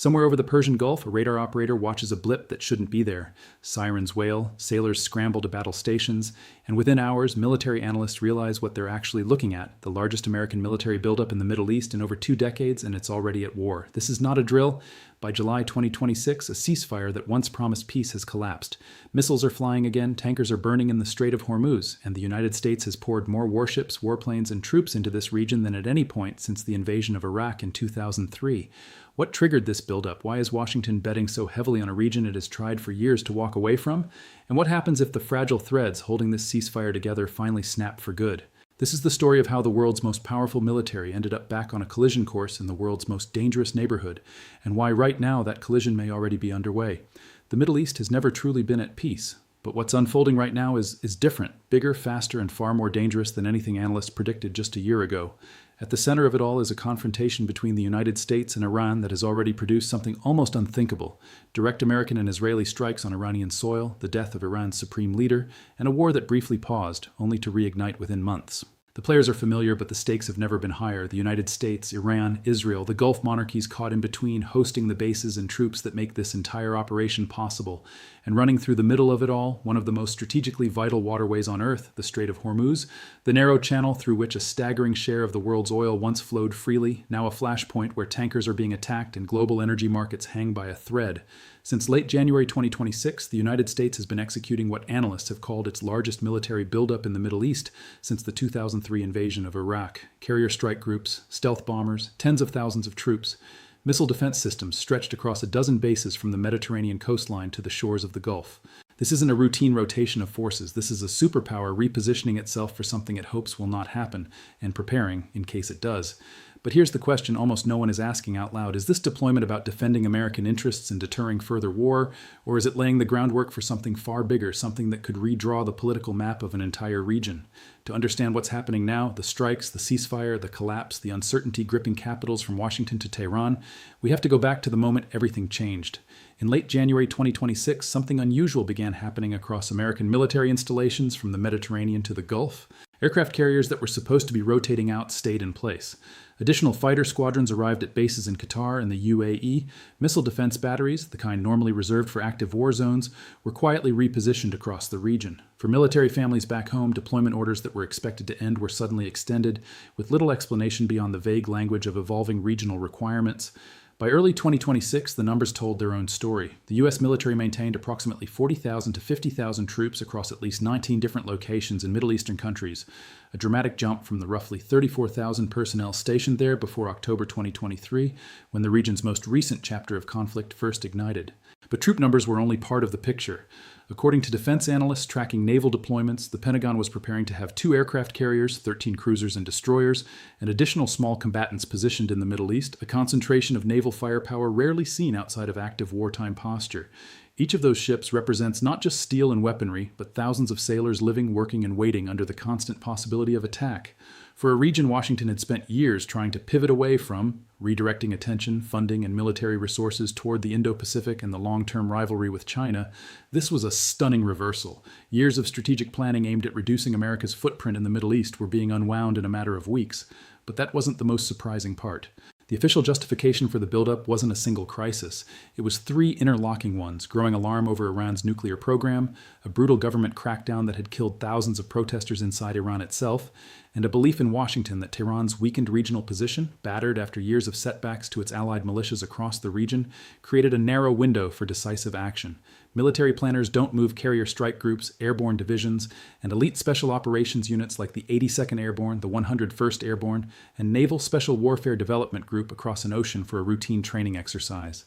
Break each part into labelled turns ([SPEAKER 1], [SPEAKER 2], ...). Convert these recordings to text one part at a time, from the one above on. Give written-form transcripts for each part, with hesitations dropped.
[SPEAKER 1] Somewhere over the Persian Gulf, a radar operator watches a blip that shouldn't be there. Sirens wail, sailors scramble to battle stations, and within hours, military analysts realize what they're actually looking at: the largest American military buildup in the Middle East in over 2 decades, and it's already at war. This is not a drill. By July 2026, a ceasefire that once promised peace has collapsed. Missiles are flying again, tankers are burning in the Strait of Hormuz, and the United States has poured more warships, warplanes, and troops into this region than at any point since the invasion of Iraq in 2003. What triggered this buildup? Why is Washington betting so heavily on a region it has tried for years to walk away from? And what happens if the fragile threads holding this ceasefire together finally snap for good? This is the story of how the world's most powerful military ended up back on a collision course in the world's most dangerous neighborhood, and why right now that collision may already be underway. The Middle East has never truly been at peace, but what's unfolding right now is different, bigger, faster, and far more dangerous than anything analysts predicted just a year ago. At the center of it all is a confrontation between the United States and Iran that has already produced something almost unthinkable: direct American and Israeli strikes on Iranian soil, the death of Iran's supreme leader, and a war that briefly paused, only to reignite within months. The players are familiar, but the stakes have never been higher. The United States, Iran, Israel, the Gulf monarchies caught in between, hosting the bases and troops that make this entire operation possible. And running through the middle of it all, one of the most strategically vital waterways on Earth, the Strait of Hormuz, the narrow channel through which a staggering share of the world's oil once flowed freely, now a flashpoint where tankers are being attacked and global energy markets hang by a thread. Since late January 2026, the United States has been executing what analysts have called its largest military buildup in the Middle East since the 2003 invasion of Iraq. Carrier strike groups, stealth bombers, tens of thousands of troops, missile defense systems stretched across a dozen bases from the Mediterranean coastline to the shores of the Gulf. This isn't a routine rotation of forces. This is a superpower repositioning itself for something it hopes will not happen, and preparing in case it does. But here's the question almost no one is asking out loud. Is this deployment about defending American interests and deterring further war, or is it laying the groundwork for something far bigger, something that could redraw the political map of an entire region? To understand what's happening now, the strikes, the ceasefire, the collapse, the uncertainty gripping capitals from Washington to Tehran, we have to go back to the moment everything changed. In late January 2026, something unusual began happening across American military installations from the Mediterranean to the Gulf. Aircraft carriers that were supposed to be rotating out stayed in place. Additional fighter squadrons arrived at bases in Qatar and the UAE. Missile defense batteries, the kind normally reserved for active war zones, were quietly repositioned across the region. For military families back home, deployment orders that were expected to end were suddenly extended, with little explanation beyond the vague language of evolving regional requirements. By early 2026, the numbers told their own story. The U.S. military maintained approximately 40,000 to 50,000 troops across at least 19 different locations in Middle Eastern countries, a dramatic jump from the roughly 34,000 personnel stationed there before October 2023, when the region's most recent chapter of conflict first ignited. But troop numbers were only part of the picture. According to defense analysts tracking naval deployments, the Pentagon was preparing to have 2 aircraft carriers, 13 cruisers and destroyers, and additional small combatants positioned in the Middle East, a concentration of naval firepower rarely seen outside of active wartime posture. Each of those ships represents not just steel and weaponry, but thousands of sailors living, working, and waiting under the constant possibility of attack. For a region Washington had spent years trying to pivot away from, redirecting attention, funding, and military resources toward the Indo-Pacific and the long-term rivalry with China, this was a stunning reversal. Years of strategic planning aimed at reducing America's footprint in the Middle East were being unwound in a matter of weeks. But that wasn't the most surprising part. The official justification for the buildup wasn't a single crisis. It was 3 interlocking ones: growing alarm over Iran's nuclear program, a brutal government crackdown that had killed thousands of protesters inside Iran itself, and a belief in Washington that Tehran's weakened regional position, battered after years of setbacks to its allied militias across the region, created a narrow window for decisive action. Military planners don't move carrier strike groups, airborne divisions, and elite special operations units like the 82nd Airborne, the 101st Airborne, and Naval Special Warfare Development Group across an ocean for a routine training exercise.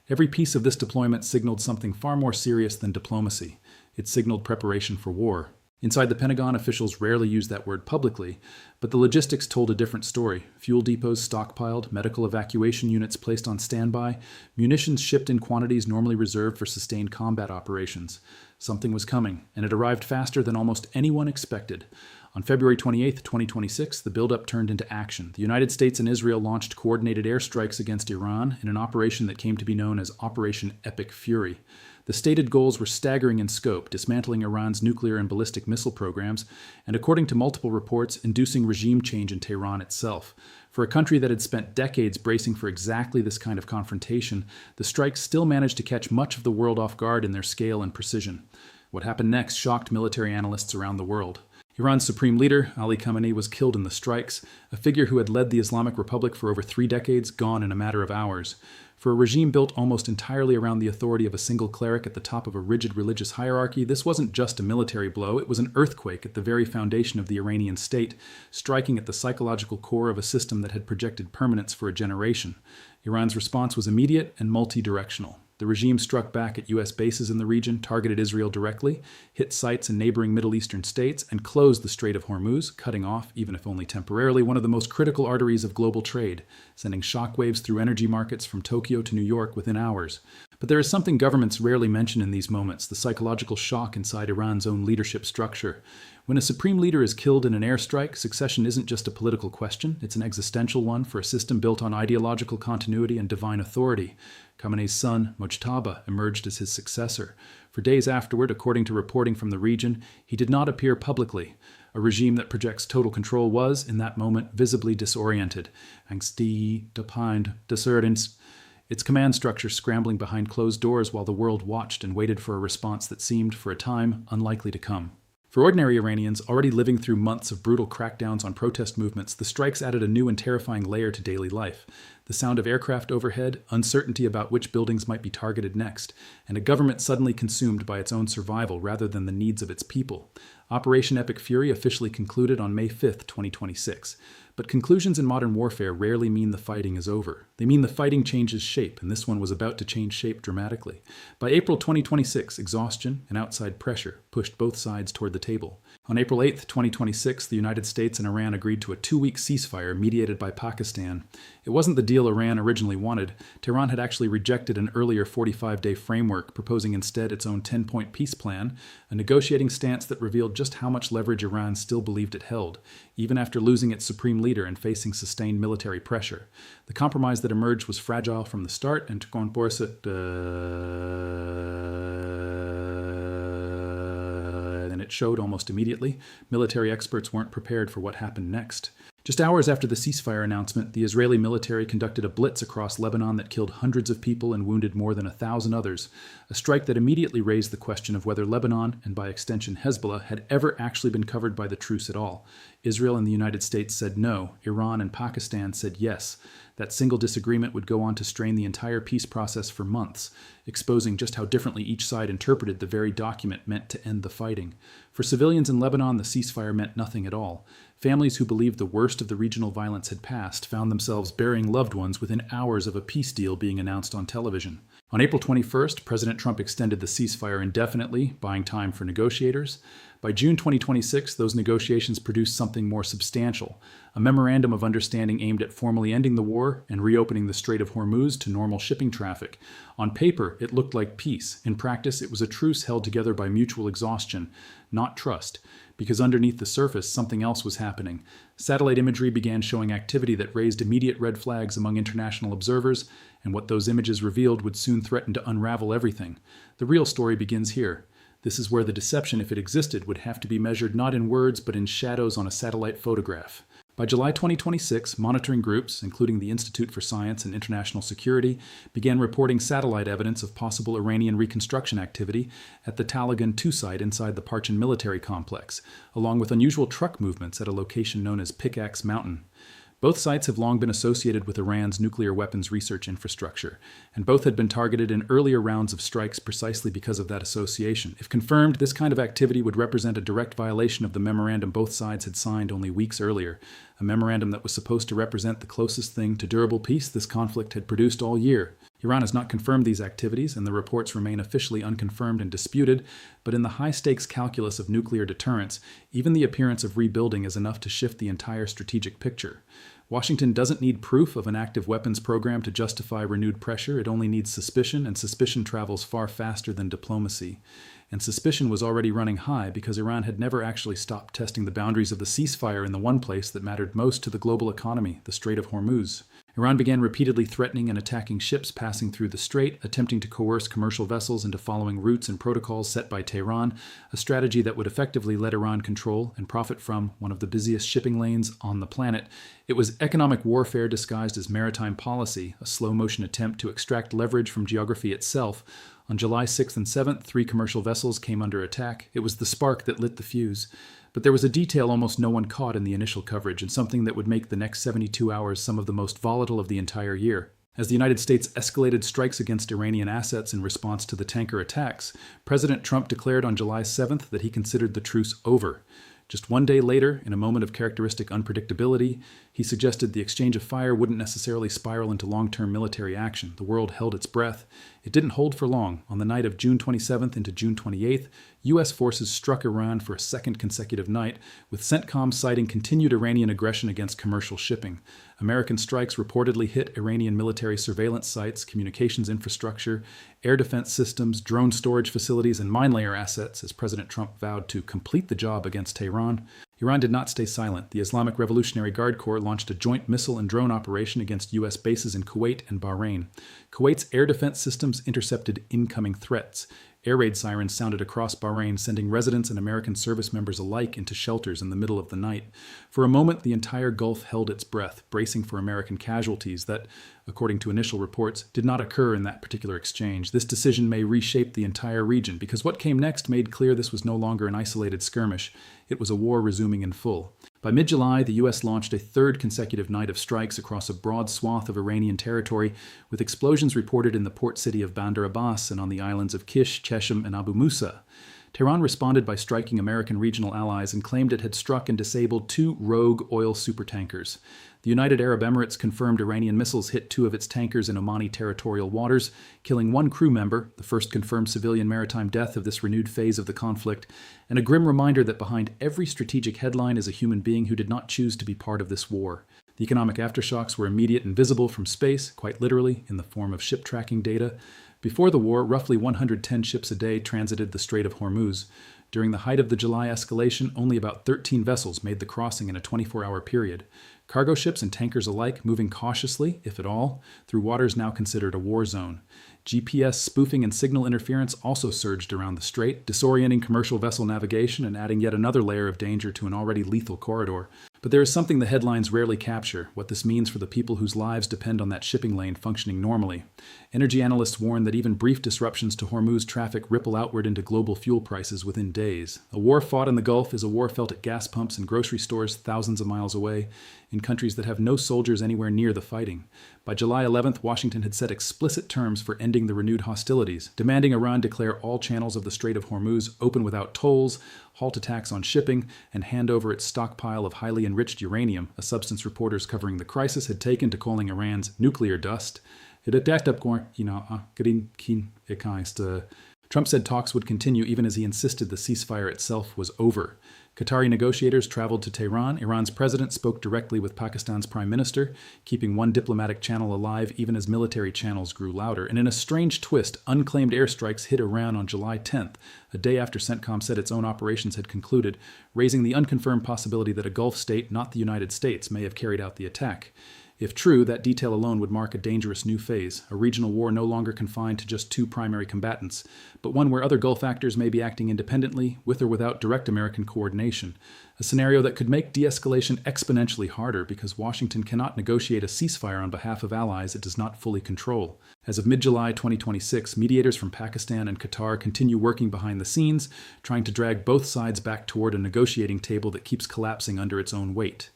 [SPEAKER 1] Every piece of this deployment signaled something far more serious than diplomacy. It signaled preparation for war. Inside the Pentagon, officials rarely use that word publicly, but the logistics told a different story. Fuel depots stockpiled, medical evacuation units placed on standby, munitions shipped in quantities normally reserved for sustained combat operations. Something was coming, and it arrived faster than almost anyone expected. On February 28, 2026, the buildup turned into action. The United States and Israel launched coordinated airstrikes against Iran in an operation that came to be known as Operation Epic Fury. The stated goals were staggering in scope, dismantling Iran's nuclear and ballistic missile programs, and according to multiple reports, inducing regime change in Tehran itself. For a country that had spent decades bracing for exactly this kind of confrontation, the strikes still managed to catch much of the world off guard in their scale and precision. What happened next shocked military analysts around the world. Iran's supreme leader, Ali Khamenei, was killed in the strikes, a figure who had led the Islamic Republic for over 3 decades, gone in a matter of hours. For a regime built almost entirely around the authority of a single cleric at the top of a rigid religious hierarchy, this wasn't just a military blow, it was an earthquake at the very foundation of the Iranian state, striking at the psychological core of a system that had projected permanence for a generation. Iran's response was immediate and multi-directional. The regime struck back at U.S. bases in the region, targeted Israel directly, hit sites in neighboring Middle Eastern states, and closed the Strait of Hormuz, cutting off, even if only temporarily, one of the most critical arteries of global trade, sending shockwaves through energy markets from Tokyo to New York within hours. But there is something governments rarely mention in these moments, the psychological shock inside Iran's own leadership structure. When a supreme leader is killed in an airstrike, succession isn't just a political question, it's an existential one for a system built on ideological continuity and divine authority. Khamenei's son, Mojtaba, emerged as his successor. For days afterward, according to reporting from the region, he did not appear publicly. A regime that projects total control was, in that moment, visibly disoriented. Angsty, depind, desertens. Its command structure scrambling behind closed doors while the world watched and waited for a response that seemed, for a time, unlikely to come. For ordinary Iranians, already living through months of brutal crackdowns on protest movements, the strikes added a new and terrifying layer to daily life. The sound of aircraft overhead, uncertainty about which buildings might be targeted next, and a government suddenly consumed by its own survival rather than the needs of its people. Operation Epic Fury officially concluded on May 5, 2026. But conclusions in modern warfare rarely mean the fighting is over. They mean the fighting changes shape, and this one was about to change shape dramatically. By April 2026, exhaustion and outside pressure pushed both sides toward the table. On April 8, 2026, the United States and Iran agreed to a 2-week ceasefire mediated by Pakistan. It wasn't the deal Iran originally wanted. Tehran had actually rejected an earlier 45-day framework, proposing instead its own 10-point peace plan, a negotiating stance that revealed just how much leverage Iran still believed it held, even after losing its supreme leader and facing sustained military pressure. The compromise that emerged was fragile from the start, and it showed almost immediately. Military experts weren't prepared for what happened next. Just hours after the ceasefire announcement, the Israeli military conducted a blitz across Lebanon that killed hundreds of people and wounded more than 1,000 others, a strike that immediately raised the question of whether Lebanon, and by extension Hezbollah, had ever actually been covered by the truce at all. Israel and the United States said no. Iran and Pakistan said yes. That single disagreement would go on to strain the entire peace process for months, exposing just how differently each side interpreted the very document meant to end the fighting. For civilians in Lebanon, the ceasefire meant nothing at all. Families who believed the worst of the regional violence had passed found themselves burying loved ones within hours of a peace deal being announced on television. On April 21st, President Trump extended the ceasefire indefinitely, buying time for negotiators. By June 2026, those negotiations produced something more substantial, a memorandum of understanding aimed at formally ending the war and reopening the Strait of Hormuz to normal shipping traffic. On paper, it looked like peace. In practice, it was a truce held together by mutual exhaustion, not trust, because underneath the surface, something else was happening. Satellite imagery began showing activity that raised immediate red flags among international observers, and what those images revealed would soon threaten to unravel everything. The real story begins here. This is where the deception, if it existed, would have to be measured not in words but in shadows on a satellite photograph. By July 2026, monitoring groups, including the Institute for Science and International Security, began reporting satellite evidence of possible Iranian reconstruction activity at the Taleghan 2 site inside the Parchin military complex, along with unusual truck movements at a location known as Pickaxe Mountain. Both sites have long been associated with Iran's nuclear weapons research infrastructure, and both had been targeted in earlier rounds of strikes precisely because of that association. If confirmed, this kind of activity would represent a direct violation of the memorandum both sides had signed only weeks earlier, a memorandum that was supposed to represent the closest thing to durable peace this conflict had produced all year. Iran has not confirmed these activities, and the reports remain officially unconfirmed and disputed, but in the high-stakes calculus of nuclear deterrence, even the appearance of rebuilding is enough to shift the entire strategic picture. Washington doesn't need proof of an active weapons program to justify renewed pressure. It only needs suspicion, and suspicion travels far faster than diplomacy. and suspicion was already running high because Iran had never actually stopped testing the boundaries of the ceasefire in the one place that mattered most to the global economy, the Strait of Hormuz. Iran began repeatedly threatening and attacking ships passing through the strait, attempting to coerce commercial vessels into following routes and protocols set by Tehran, a strategy that would effectively let Iran control and profit from one of the busiest shipping lanes on the planet. It was economic warfare disguised as maritime policy, a slow-motion attempt to extract leverage from geography itself. On July 6th and 7th, 3 commercial vessels came under attack. It was the spark that lit the fuse. But there was a detail almost no one caught in the initial coverage, and something that would make the next 72 hours some of the most volatile of the entire year. As the United States escalated strikes against Iranian assets in response to the tanker attacks, President Trump declared on July 7th that he considered the truce over. Just one day later, in a moment of characteristic unpredictability, he suggested the exchange of fire wouldn't necessarily spiral into long-term military action. The world held its breath. It didn't hold for long. On the night of June 27th into June 28th, U.S. forces struck Iran for a second consecutive night, with CENTCOM citing continued Iranian aggression against commercial shipping. American strikes reportedly hit Iranian military surveillance sites, communications infrastructure, air defense systems, drone storage facilities, and mine layer assets as President Trump vowed to complete the job against Tehran. Iran did not stay silent. The Islamic Revolutionary Guard Corps launched a joint missile and drone operation against U.S. bases in Kuwait and Bahrain. Kuwait's air defense systems intercepted incoming threats. Air raid sirens sounded across Bahrain, sending residents and American service members alike into shelters in the middle of the night. For a moment, the entire Gulf held its breath, bracing for American casualties that, according to initial reports, did not occur in that particular exchange. This decision may reshape the entire region, because what came next made clear this was no longer an isolated skirmish. It was a war resuming in full. By mid-July, the U.S. launched a third consecutive night of strikes across a broad swath of Iranian territory, with explosions reported in the port city of Bandar Abbas and on the islands of Kish, Chesham, and Abu Musa. Tehran responded by striking American regional allies and claimed it had struck and disabled 2 rogue oil supertankers. The United Arab Emirates confirmed Iranian missiles hit 2 of its tankers in Omani territorial waters, killing 1 crew member, the first confirmed civilian maritime death of this renewed phase of the conflict, and a grim reminder that behind every strategic headline is a human being who did not choose to be part of this war. The economic aftershocks were immediate and visible from space, quite literally, in the form of ship tracking data. Before the war, roughly 110 ships a day transited the Strait of Hormuz. During the height of the July escalation, only about 13 vessels made the crossing in a 24-hour period. Cargo ships and tankers alike moving cautiously, if at all, through waters now considered a war zone. GPS spoofing and signal interference also surged around the strait, disorienting commercial vessel navigation and adding yet another layer of danger to an already lethal corridor. But there is something the headlines rarely capture, what this means for the people whose lives depend on that shipping lane functioning normally. Energy analysts warn that even brief disruptions to Hormuz traffic ripple outward into global fuel prices within days. A war fought in the Gulf is a war felt at gas pumps and grocery stores thousands of miles away, in countries that have no soldiers anywhere near the fighting. By July 11th, Washington had set explicit terms for ending the renewed hostilities, demanding Iran declare all channels of the Strait of Hormuz open without tolls, halt attacks on shipping, and hand over its stockpile of highly enriched uranium, a substance reporters covering the crisis had taken to calling Iran's nuclear dust. Trump said talks would continue even as he insisted the ceasefire itself was over. Qatari negotiators traveled to Tehran. Iran's president spoke directly with Pakistan's prime minister, keeping one diplomatic channel alive even as military channels grew louder. And in a strange twist, unclaimed airstrikes hit Iran on July 10th, a day after CENTCOM said its own operations had concluded, raising the unconfirmed possibility that a Gulf state, not the United States, may have carried out the attack. If true, that detail alone would mark a dangerous new phase, a regional war no longer confined to just 2 primary combatants, but one where other Gulf actors may be acting independently, with or without direct American coordination, a scenario that could make de-escalation exponentially harder because Washington cannot negotiate a ceasefire on behalf of allies it does not fully control. As of mid-July 2026, mediators from Pakistan and Qatar continue working behind the scenes, trying to drag both sides back toward a negotiating table that keeps collapsing under its own weight.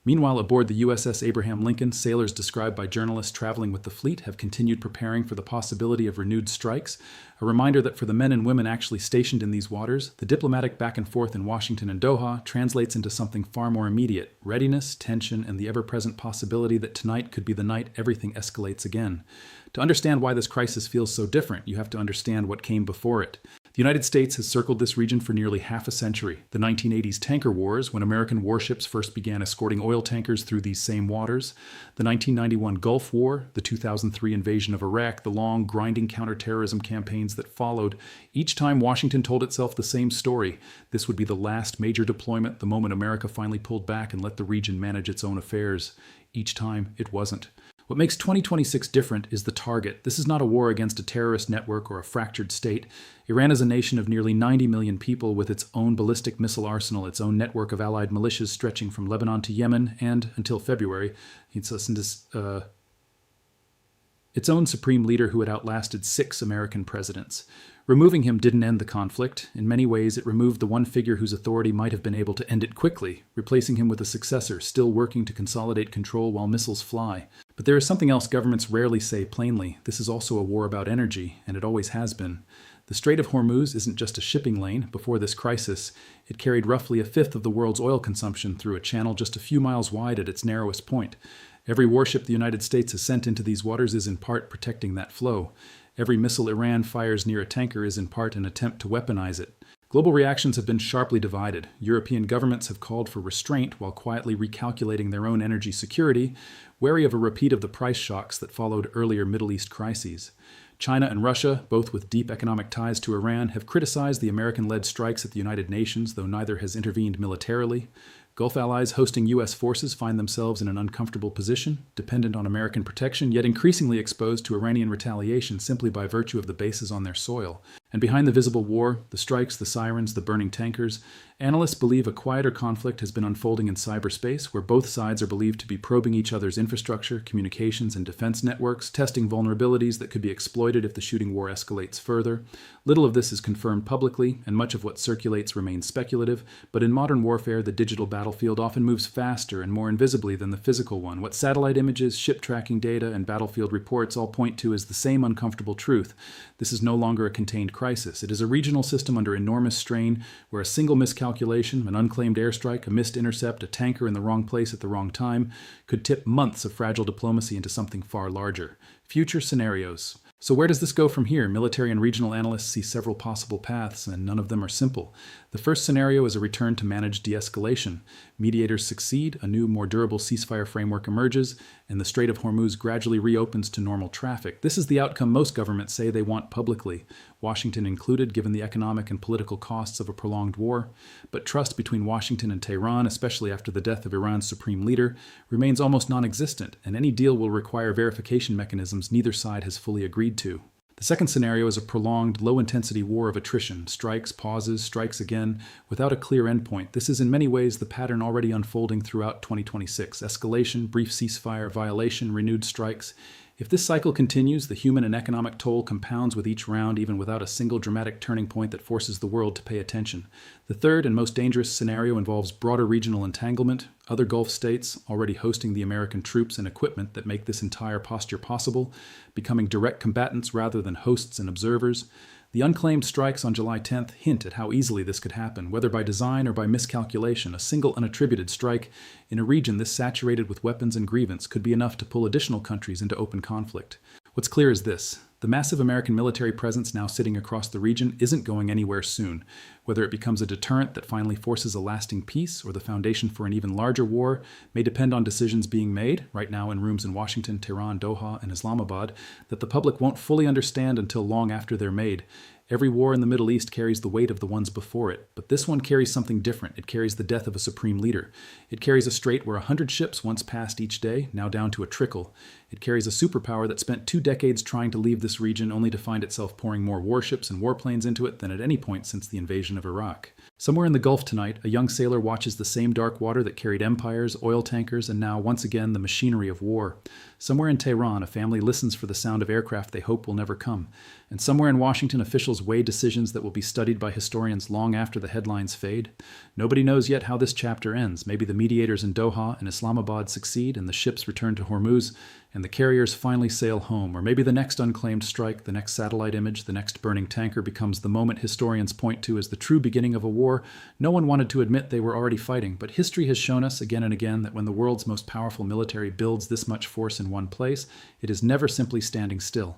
[SPEAKER 1] Meanwhile, aboard the USS Abraham Lincoln, sailors described by journalists traveling with the fleet have continued preparing for the possibility of renewed strikes, a reminder that for the men and women actually stationed in these waters, the diplomatic back and forth in Washington and Doha translates into something far more immediate: readiness, tension, and the ever-present possibility that tonight could be the night everything escalates again. To understand why this crisis feels so different, you have to understand what came before it. The United States has circled this region for nearly half a century. The 1980s tanker wars, when American warships first began escorting oil tankers through these same waters, the 1991 Gulf War, the 2003 invasion of Iraq, the long, grinding counterterrorism campaigns that followed. Each time Washington told itself the same story. This would be the last major deployment, the moment America finally pulled back and let the region manage its own affairs. Each time, it wasn't. What makes 2026 different is the target. This is not a war against a terrorist network or a fractured state. Iran is a nation of nearly 90 million people with its own ballistic missile arsenal, its own network of allied militias stretching from Lebanon to Yemen, and, until February, its own supreme leader who had outlasted 6 American presidents. Removing him didn't end the conflict. In many ways, it removed the one figure whose authority might have been able to end it quickly, replacing him with a successor still working to consolidate control while missiles fly. But there is something else governments rarely say plainly. This is also a war about energy, and it always has been. The Strait of Hormuz isn't just a shipping lane. Before this crisis, it carried roughly a fifth of the world's oil consumption through a channel just a few miles wide at its narrowest point. Every warship the United States has sent into these waters is in part protecting that flow. Every missile Iran fires near a tanker is in part an attempt to weaponize it. Global reactions have been sharply divided. European governments have called for restraint while quietly recalculating their own energy security, wary of a repeat of the price shocks that followed earlier Middle East crises. China and Russia, both with deep economic ties to Iran, have criticized the American-led strikes at the United Nations, though neither has intervened militarily. Gulf allies hosting U.S. forces find themselves in an uncomfortable position, dependent on American protection, yet increasingly exposed to Iranian retaliation simply by virtue of the bases on their soil. And behind the visible war, the strikes, the sirens, the burning tankers, analysts believe a quieter conflict has been unfolding in cyberspace, where both sides are believed to be probing each other's infrastructure, communications, and defense networks, testing vulnerabilities that could be exploited if the shooting war escalates further. Little of this is confirmed publicly, and much of what circulates remains speculative, but in modern warfare, the digital battlefield often moves faster and more invisibly than the physical one. What satellite images, ship tracking data, and battlefield reports all point to is the same uncomfortable truth. This is no longer a contained crisis. It is a regional system under enormous strain where a single miscalculation, an unclaimed airstrike, a missed intercept, a tanker in the wrong place at the wrong time could tip months of fragile diplomacy into something far larger. Future scenarios. So where does this go from here? Military and regional analysts see several possible paths, and none of them are simple. The first scenario is a return to managed de-escalation. Mediators succeed, a new, more durable ceasefire framework emerges, and the Strait of Hormuz gradually reopens to normal traffic. This is the outcome most governments say they want publicly, Washington included, given the economic and political costs of a prolonged war. But trust between Washington and Tehran, especially after the death of Iran's supreme leader, remains almost non-existent, and any deal will require verification mechanisms neither side has fully agreed to. The second scenario is a prolonged, low-intensity war of attrition, strikes, pauses, strikes again, without a clear endpoint. This is in many ways the pattern already unfolding throughout 2026. Escalation, brief ceasefire, violation, renewed strikes. If this cycle continues, the human and economic toll compounds with each round, even without a single dramatic turning point that forces the world to pay attention. The third and most dangerous scenario involves broader regional entanglement, other Gulf states, already hosting the American troops and equipment that make this entire posture possible, becoming direct combatants rather than hosts and observers. The unclaimed strikes on July 10th hint at how easily this could happen, whether by design or by miscalculation. A single unattributed strike in a region this saturated with weapons and grievance could be enough to pull additional countries into open conflict. What's clear is this. The massive American military presence now sitting across the region isn't going anywhere soon. Whether it becomes a deterrent that finally forces a lasting peace or the foundation for an even larger war may depend on decisions being made, right now in rooms in Washington, Tehran, Doha, and Islamabad, that the public won't fully understand until long after they're made. Every war in the Middle East carries the weight of the ones before it, but this one carries something different. It carries the death of a supreme leader. It carries a strait where 100 ships once passed each day, now down to a trickle. It carries a superpower that spent 2 decades trying to leave this region only to find itself pouring more warships and warplanes into it than at any point since the invasion of Iraq. Somewhere in the Gulf tonight, a young sailor watches the same dark water that carried empires, oil tankers, and now, once again, the machinery of war. Somewhere in Tehran, a family listens for the sound of aircraft they hope will never come. And somewhere in Washington, officials weigh decisions that will be studied by historians long after the headlines fade. Nobody knows yet how this chapter ends. Maybe the mediators in Doha and Islamabad succeed, and the ships return to Hormuz, and the carriers finally sail home. Or maybe the next unclaimed strike, the next satellite image, the next burning tanker becomes the moment historians point to as the true beginning of a war no one wanted to admit they were already fighting. But history has shown us again and again that when the world's most powerful military builds this much force in one place, it is never simply standing still.